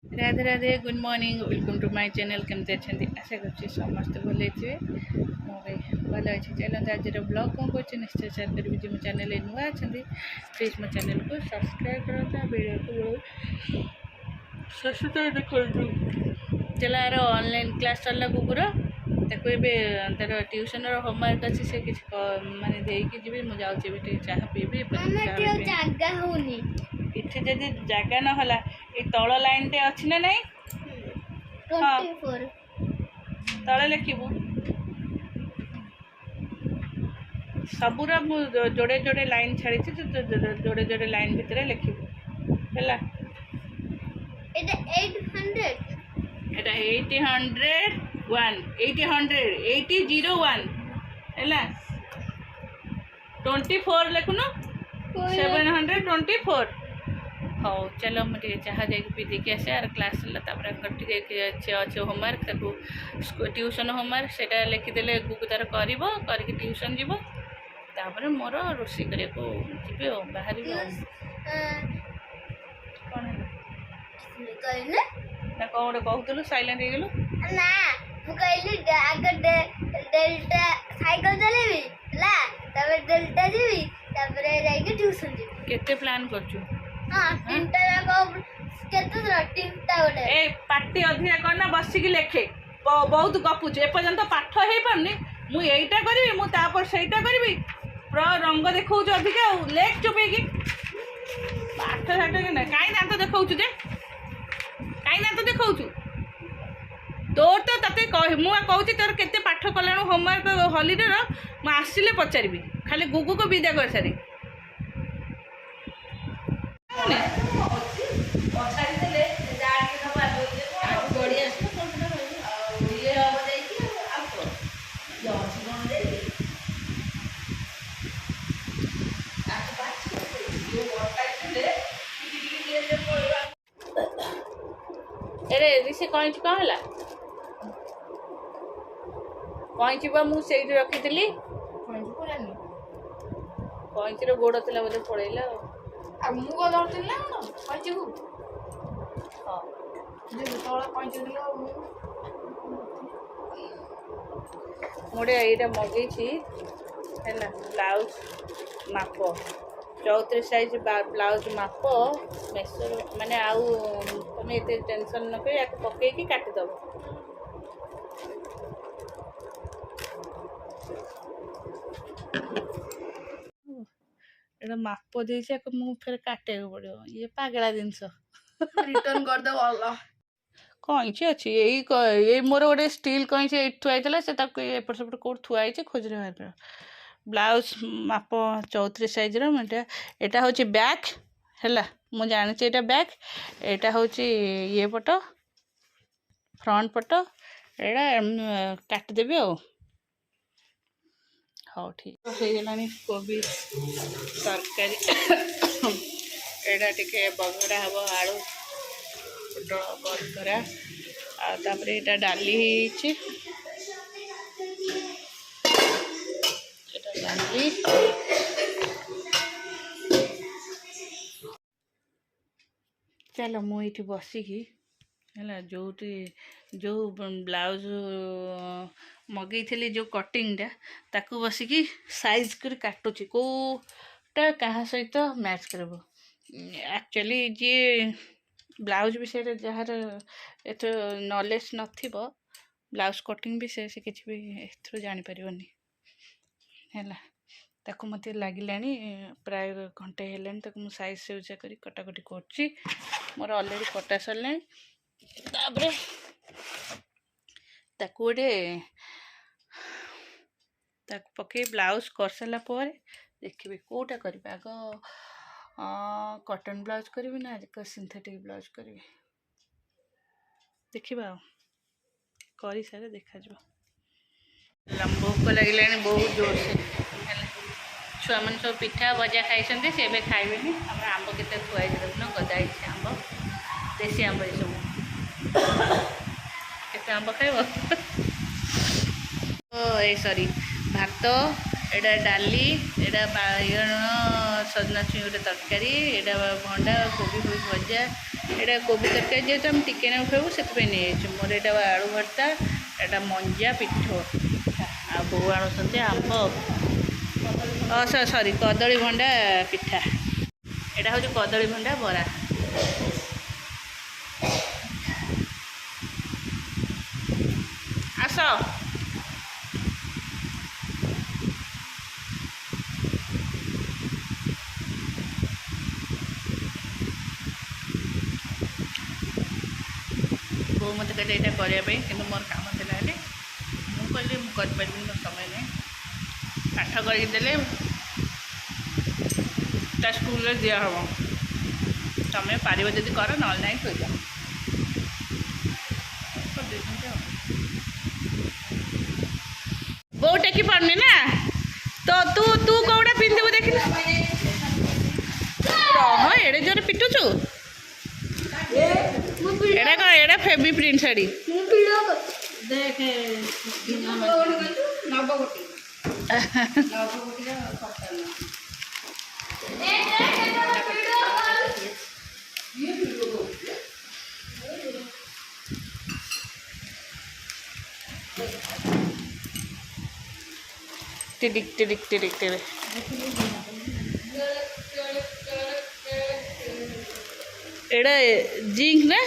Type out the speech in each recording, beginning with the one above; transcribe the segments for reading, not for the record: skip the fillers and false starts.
Radhe Radhe good morning welcome to my channel केमती अच्छे आशा कर समस्त भले थे मुझे भल अच्छी चलते आज ब्लॉग कौन कर निश्चय सेयार करी जो मो चैनल नुआ अच्छा प्लीज मो चैनल को सब्सक्राइब करता वीडियो को सब्सक्राइब देखो चला यार ऑनलाइन क्लास चलला कुकुर ताको ए तार ट्यूशन होमवर्क अच्छी से किसी माने देकी जी मुझे जाऊँगी चाह पीबी इथे जदि जगह न होला ए तल लाइन टे अछि ना नहीं 24 तले लिखिबू सबुरा मु जोड़े जोड़े लाइन छाड़ी जोड़े जोड़े लाइन भितर लिखिबू हैला এটা 800 एटा 801 801 हैला 24 लिखुनु 724 हाँ चलो मुझे चाह जाकि पी देखे आसे आर क्लास अच्छे होमवर्क ट्यूशन होमवर्क से लिखिदे गुगु तार कर ट्यूशन जीव तापर मोर रोषे कर जी बाहर कौन ना कौन गोटे कहूलु सैलेंट हो गलु ना मु कहली आगे डेल्टा साइकिल चलेबी ला तबे डेल्टा जीबी तबरे जाके ट्यूशन जीबी केते प्लान करछु हां तीनटा जाको केते तीनटा गोटे ए पार्टी अधिका करना बसिकी लेखे बहुत गपुछु एपर्यंत पाठ हो पारनी मु एइटा करबी मु तापर सेइटा करबी प्र रंग देखौछु अधिका लेख चुपेकी पाठ साठ के ना काई ना तो देखौछु जे काई ना तो देखौछु तोर तो तते मु कहूची तोर केते पाठ कलाणु होमवर्क हॉलिडे रो मु आसिले पचारबी खाली गुगु को विदा कर सारी अरे ऋषि कईची कौन है कईची मु रखी कईची गोड़ थी बोले पड़ेगा मोटे यहाँ मगई है ब्लाउज माप 34 साइज ब्लाउज माप मेसो माने आउ तुम ये टेंशन न कर या पकईकी काटिदेव एटा माप दे फिर काटे पड़ो ये पागला जिनस रिटर्न कर दे वाला कईची अच्छी यही मोर गोटे स्टील कईची थुआई से एपट सेपट कौट थुआई खोज बाहर ब्लाउज माप 34 साइज रहा हूँ बैक है मुझे जानी बैक यहाँ हूँ ये पट फ्रंट पट यहाँ काटिदेवी हाँ ठीक हो गला कोबी तरकारी यहाँ टे बघरा हम आलू बघरा आपर यहाँ डाली डाली चलो मुझे बसिकी है जो ब्लाउज मगई थी जो कटिंगटा ताकू बसिकी साइज कर काटुची कोटा क्या सहित मैच कर एक्चुअली जी ब्लाउज विषय जार एथ नॉलेज नथिबो ब्लाउज कटिंग विषय से किसी भी एथरो जानी परिवनी है ताकू मत लगे प्राय घंटे है ताकू साइज से ऊँचा कर कटाकटी कर मोर अलरेडी कटा सरला तापर ताकू गोटे पकई ब्लाउज कर सारा पर देखिए कौटा करी आग कटन ब्लाउज करी ना आज सिंथेटिक ब्लाउज करी देखा कर सारे देखा भोक लगे बहुत जोर से छुआ मैंने सब पिठा भजा खाई से खाइबे आम आंब के थुआई देखुन गदा आंब देसी आंब ये सब के आंब खाइब सॉरी भात एटा डाली एटा बाइगण सजना छुई गोटे तरकारी एटा भंडा कोबी भजा ଏଇଟା କୋବି ତରକାରୀ ଯେହେତୁ ଆମେ ଟିକେ ନାକୁ ଖାଇବୁ ସେଥିପାଇଁ ନେଇଯାଇଛୁ। ମୋର ଏଇଟା ଆଳୁ ଭର୍ତ୍ତା, ଏଇଟା ମଞ୍ଜା ପିଠଉ, ଆଉ ବୋଉ ଆଣୁଛନ୍ତି ଆମ୍ବ, ସରି କଦଳୀ ଭଣ୍ଡା ପିଠା। ଏଇଟା ହେଉଛି କଦଳୀ ଭଣ୍ଡା ବରା। ଆସ। ବୋଉ ମୋତେ କହିଲେ ଏଇଟା କରିବା ପାଇଁ, କିନ୍ତୁ ମୋର କାମ ଥିଲା ହେଲେ ମୁଁ କହିଲି ମୁଁ କରିପାରିବିନି, ମୋର ସମୟ ନାହିଁ। ପାଠ କରିକି ଦେଲେ ତା ସ୍କୁଲରେ ଦିଆହେବ, ତମେ ପାରିବ ଯଦି କର, ନହେଲେ ନାହିଁ ଥୋଇଦିଅ। କରିଦେଇଛନ୍ତି ଆଉ। ବୋଉ ଟେକି ପାରୁନି ନା, ତ ତୁ ତୁ କୋଉଟା ପିନ୍ଧିବୁ ଦେଖିଲୁ। ରହ, ଏଡ଼େ ଜୋରେ ପିଟୁଛୁ। ଏଇଟା କ'ଣ, ଏଇଟା ଫେବି ପ୍ରିଣ୍ଟ ଶାଢ଼ୀ। ଦେଖେ टिडिक टिडिक टिडिक टिडिक एड़ा जिंक ना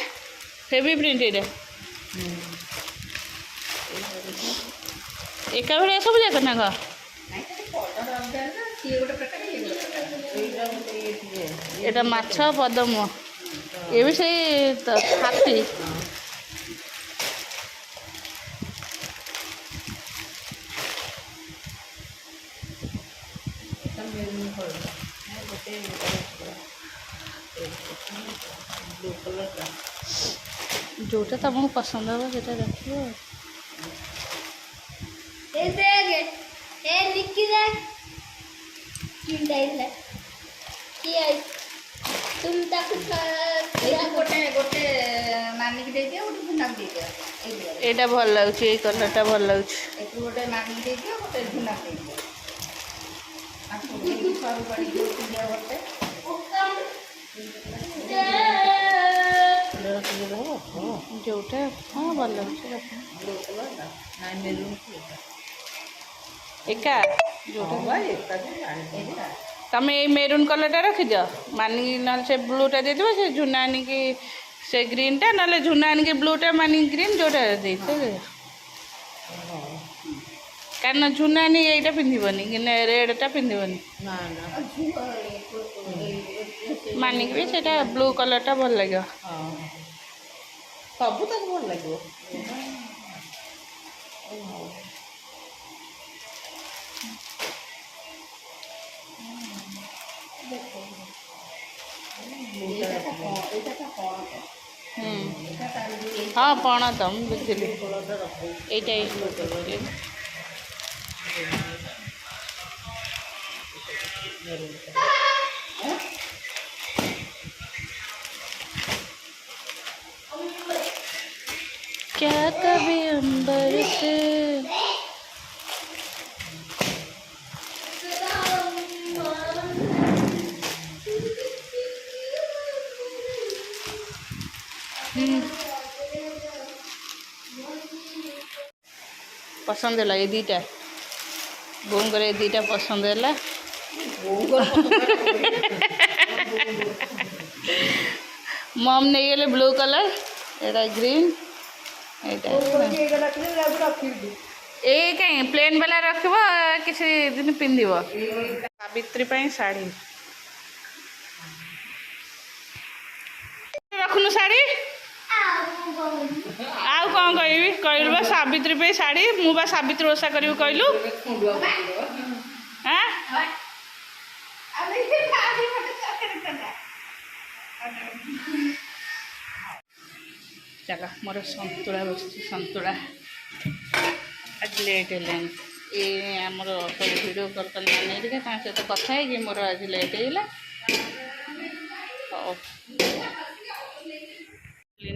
फेवी प्रिंट एड़ा एका बेले सब जाक ना घर एटा माछ पदम ये भी सही हाथी जोटा तुमको पसंद होगा सेटा रखियो। तुम ताकू गोटे गोटे नानी की दे दियो गोटे झुना दे दियो एटा भल लागुची ए कलरटा भल लागुची एक गोटे नानी दे दियो गोटे झुना दे दियो आपको ये सारू पड़ी दो तीन गोटे जोटा हाँ भल लागुची ब्लू कलर ना ना मेरून एका जोटा भाई एकता दे तमें ये मेरून कलरटा रखीद मानी ना से ब्लूटा दे दो से झुना आनी की से ग्रीनटा ना झुना आनी की ब्लूटा मानी ग्रीन जोटा दे कारण झुना आनी यहीटा पिंधबनी कि रेडटा पिंधबनी ना ना मानी भी सेटा ब्लू कलरटा भल लगे हां सब तक भल लागो हाँ पण तो बुझिली एटा क्या कभी अंबर से पसंद है ये दीटा बोंगर ये दीटा पसंद है मम नहीं गले ब्लू कलर एटा ग्रीन एटा ए कहीं प्लेन वाला रखब किसी दिन पिंधिब सावित्री साड़ी रखुनु साड़ी आउ कौन कहबी कहलु बा सावित्री पे साड़ी मु बा सावित्री ओषा करी कहलु हाँ चलो मोर संतुला बस संतुला आज लेट है ये आमर सब भिड कल कल मानी सहित कथा है मोर आज लेट है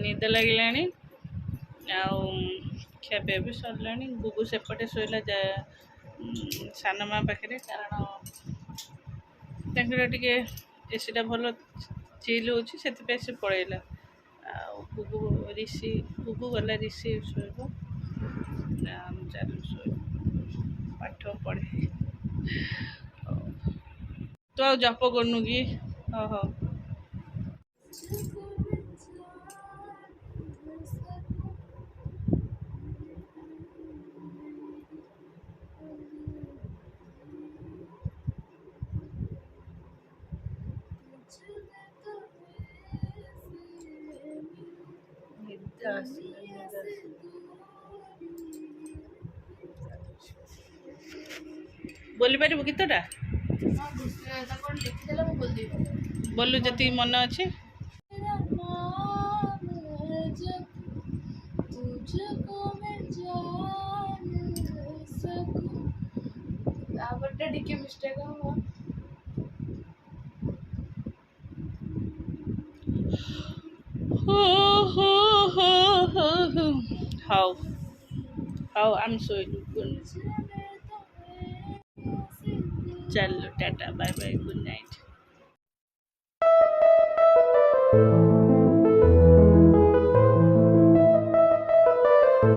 निद लगे खियापिया भी सरला गुगु सेपटे शोला सान माँ पाखे कारण टे एसीटा भल चिल हो पलैला ଆଉ କୁକୁ ରିସି କୁକୁ ଗଲା ରିସି ଶୋଇବ ଆମେ ଚାଲୁ ଶୋଇବୁ ପାଠ ପଢ଼େ ହଉ। ତୁ ଆଉ ଜପ କରୁନୁ କି? ହଁ ହଉ ନିଦ ଆସିଲା ନିଦ ବୋଲି ପାରିବୁ ଗୀତଟା ତାକୁ ଲେଖିଦେଲେ ମୁଁ ବୋଲିଦେବି। ବୋଲୁ ଯେତିକି ମନେ ଅଛି। ତାପରଟା ଟିକେ ମିଷ୍ଟେକ୍ ହବ। ହଉ ହଉ ଆମେ ଶୋଇଲୁ ଚାଲ ଟାଟା ବାय ବାय ଗୁଡ୍ ନାଇଟ୍।